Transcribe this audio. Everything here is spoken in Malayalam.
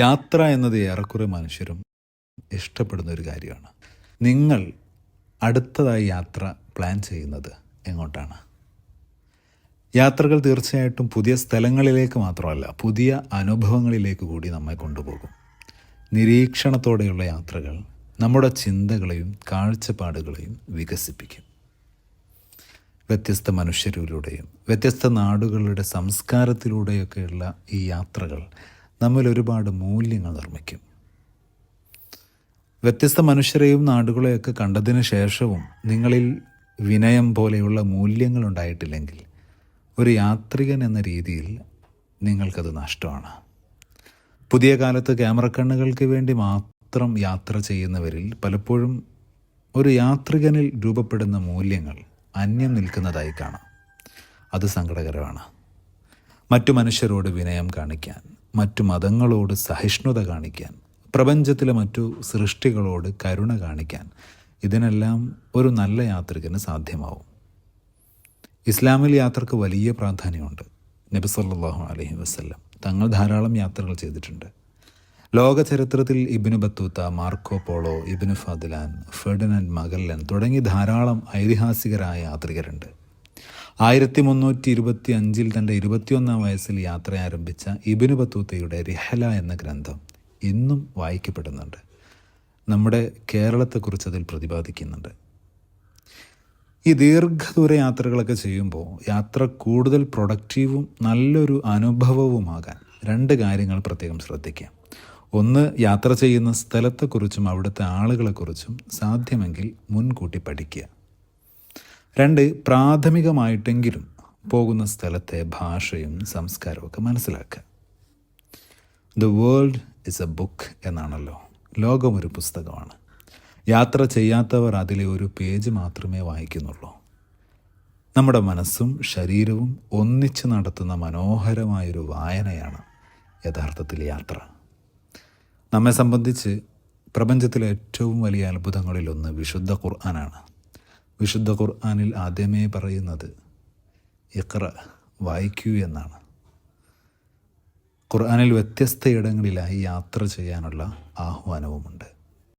യാത്ര എന്നത് ഏറെക്കുറെ മനുഷ്യരും ഇഷ്ടപ്പെടുന്ന ഒരു കാര്യമാണ്. നിങ്ങൾ അടുത്തതായി യാത്ര പ്ലാൻ ചെയ്യുന്നത് എങ്ങോട്ടാണ്? യാത്രകൾ തീർച്ചയായിട്ടും പുതിയ സ്ഥലങ്ങളിലേക്ക് മാത്രമല്ല, പുതിയ അനുഭവങ്ങളിലേക്ക് കൂടി നമ്മെ കൊണ്ടുപോകും. നിരീക്ഷണത്തോടെയുള്ള യാത്രകൾ നമ്മുടെ ചിന്തകളെയും കാഴ്ചപ്പാടുകളെയും വികസിപ്പിക്കും. വ്യത്യസ്ത മനുഷ്യരിലൂടെയും വ്യത്യസ്ത നാടുകളുടെ സംസ്കാരത്തിലൂടെയൊക്കെയുള്ള ഈ യാത്രകൾ നമ്മിൽ ഒരുപാട് മൂല്യങ്ങൾ നിർമ്മിക്കും. വ്യത്യസ്ത മനുഷ്യരെയും നാടുകളെയൊക്കെ കണ്ടതിന് ശേഷവും നിങ്ങളിൽ വിനയം പോലെയുള്ള മൂല്യങ്ങൾ ഉണ്ടായിട്ടില്ലെങ്കിൽ ഒരു യാത്രികൻ എന്ന രീതിയിൽ നിങ്ങൾക്കത് നഷ്ടമാണ്. പുതിയ കാലത്ത് ക്യാമറ കണ്ണുകൾക്ക് വേണ്ടി മാത്രം യാത്ര ചെയ്യുന്നവരിൽ പലപ്പോഴും ഒരു യാത്രികനിൽ രൂപപ്പെടുന്ന മൂല്യങ്ങൾ അന്യം നിൽക്കുന്നതായി കാണാം. അത് സങ്കടകരമാണ്. മറ്റു മനുഷ്യരോട് വിനയം കാണിക്കാൻ, മറ്റു മതങ്ങളോട് സഹിഷ്ണുത കാണിക്കാൻ, പ്രപഞ്ചത്തിലെ മറ്റു സൃഷ്ടികളോട് കരുണ കാണിക്കാൻ, ഇതിനെല്ലാം ഒരു നല്ല യാത്രികന് സാധ്യമാവും. ഇസ്ലാമിൽ യാത്രക്ക് വലിയ പ്രാധാന്യമുണ്ട്. നബി സല്ലല്ലാഹു അലൈഹി വസല്ലം തങ്ങൾ ധാരാളം യാത്രകൾ ചെയ്തിട്ടുണ്ട്. ലോക ചരിത്രത്തിൽ Ibn Battuta, Marco Polo, Ibn Fadlan, Ferdinand Magellan തുടങ്ങി ധാരാളം ഐതിഹാസികരായ യാത്രികരുണ്ട്. 1325 തൻ്റെ 21-ാം വയസ്സിൽ യാത്ര ആരംഭിച്ച ഇബ്നു ബത്തൂത്തയുടെ റിഹല എന്ന ഗ്രന്ഥം ഇന്നും വായിക്കപ്പെടുന്നുണ്ട്. നമ്മുടെ കേരളത്തെക്കുറിച്ച് അതിൽ പ്രതിപാദിക്കുന്നുണ്ട്. ഈ ദീർഘദൂര യാത്രകളൊക്കെ ചെയ്യുമ്പോൾ യാത്ര കൂടുതൽ പ്രൊഡക്റ്റീവും നല്ലൊരു അനുഭവവുമാകാൻ 2 കാര്യങ്ങൾ പ്രത്യേകം ശ്രദ്ധിക്കാം. ഒന്ന്, യാത്ര ചെയ്യുന്ന സ്ഥലത്തെക്കുറിച്ചും അവിടുത്തെ ആളുകളെക്കുറിച്ചും സാധ്യമെങ്കിൽ മുൻകൂട്ടി പഠിക്കുക. 2, പ്രാഥമികമായിട്ടെങ്കിലും പോകുന്ന സ്ഥലത്തെ ഭാഷയും സംസ്കാരവും ഒക്കെ മനസ്സിലാക്കുക. The world is A book എന്നാണല്ലോ. ലോകം ഒരു പുസ്തകമാണ്. യാത്ര ചെയ്യാത്തവർ അതിലെ ഒരു പേജ് മാത്രമേ വായിക്കുന്നുള്ളൂ. നമ്മുടെ മനസ്സും ശരീരവും ഒന്നിച്ച് നടത്തുന്ന മനോഹരമായൊരു വായനയാണ് യഥാർത്ഥത്തിൽ യാത്ര. നമ്മെ സംബന്ധിച്ച് പ്രപഞ്ചത്തിലെ ഏറ്റവും വലിയ അത്ഭുതങ്ങളിലൊന്ന് വിശുദ്ധ ഖുർആനാണ്. വിശുദ്ധ ഖുർആനിൽ ആദ്യമേ പറയുന്നത് ഇഖ്റ, വായിക്കൂ എന്നാണ്. ഖുർആനിൽ വ്യത്യസ്ത ഇടങ്ങളിലായി യാത്ര ചെയ്യാനുള്ള ആഹ്വാനവുമുണ്ട്.